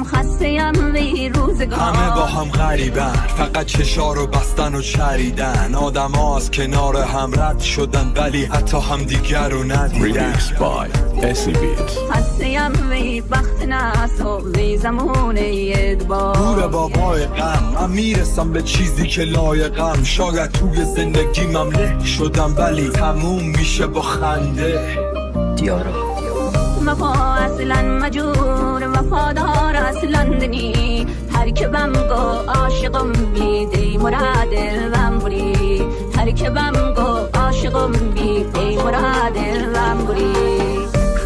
خسته‌ام وی روزگار. همه با هم غریبن، فقط چشارو بستن و چریدن. آدم ها از کنار هم رد شدن ولی حتی هم دیگر رو ندیدن. خسته‌ام وی بخت ناس و وی زمونه ادبار. نور بابای غم، من میرسم به چیزی که لایقم. شاید توی زندگیمم له شدم ولی تموم میشه با خنده. دیارا وفا اصلا مجور وفادار اصلا دنی. هر که بم گو عاشقم بیدی مراد دلم بری. هر که بم گو عاشقم بیدی مراد دلم بری.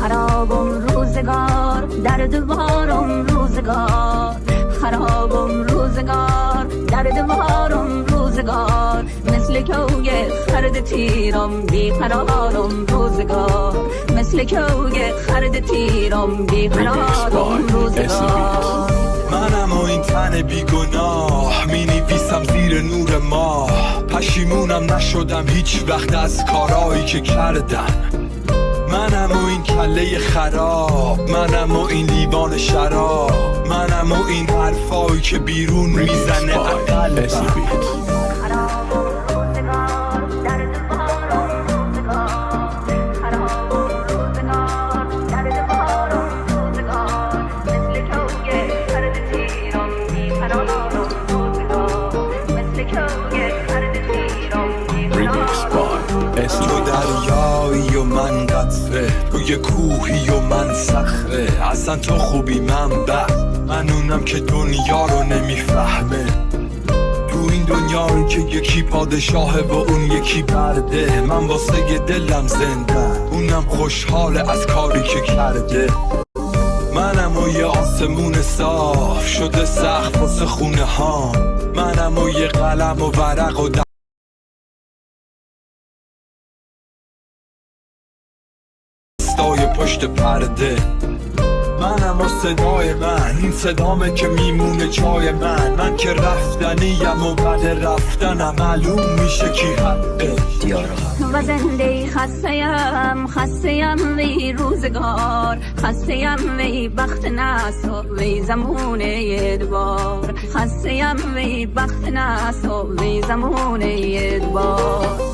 خرابم روزگار در دوارم روزگار. خرابم روزگار در دوارم روزگار. مثل کوی خرد تیرم بی قرارم روزگار. مثل کوی خرد تیرم بی قرارم روزگار. منم و این تن بیگناه می نویسم زیر نور ماه. پشیمونم نشدم هیچ وقت از کارایی که کردم. منم و این کله خراب، منم و این لیوان شراب، منم و این حرفایی که بیرون میزنه عقل. تو دریایی و من قطره، تو یه کوهی و من صخره. اصلا تو خوبی من بد، من اونم که دنیا رو نمیفهمه. تو این دنیایی که یکی پادشاهه و اون یکی برده. من واسه دلم زنده، اونم خوشحاله از کاری که کرده. منم و یه آسمون صاف شده سقف واسه خونه ها. منم و یه قلم و ورق و دستای پشت پرده. منم و صدای من، این صدامه که میمونه جای من. من که رفتنیم و بعد رفتنم معلوم میشه کی حقه. دیارا و زنده خسته‌ام خسته‌ام وی روزگار. خسته‌ام وی بخت ناس و وی زمونه ادبار. خسته‌ام وی بخت ناس و وی زمونه ادبار.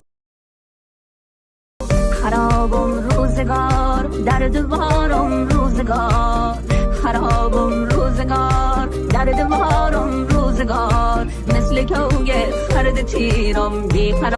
خرابم روزگار در دوارم روزگار. خرابم روزگار در دوارم روزگار. مثل کوی خرد تیرم بی قرار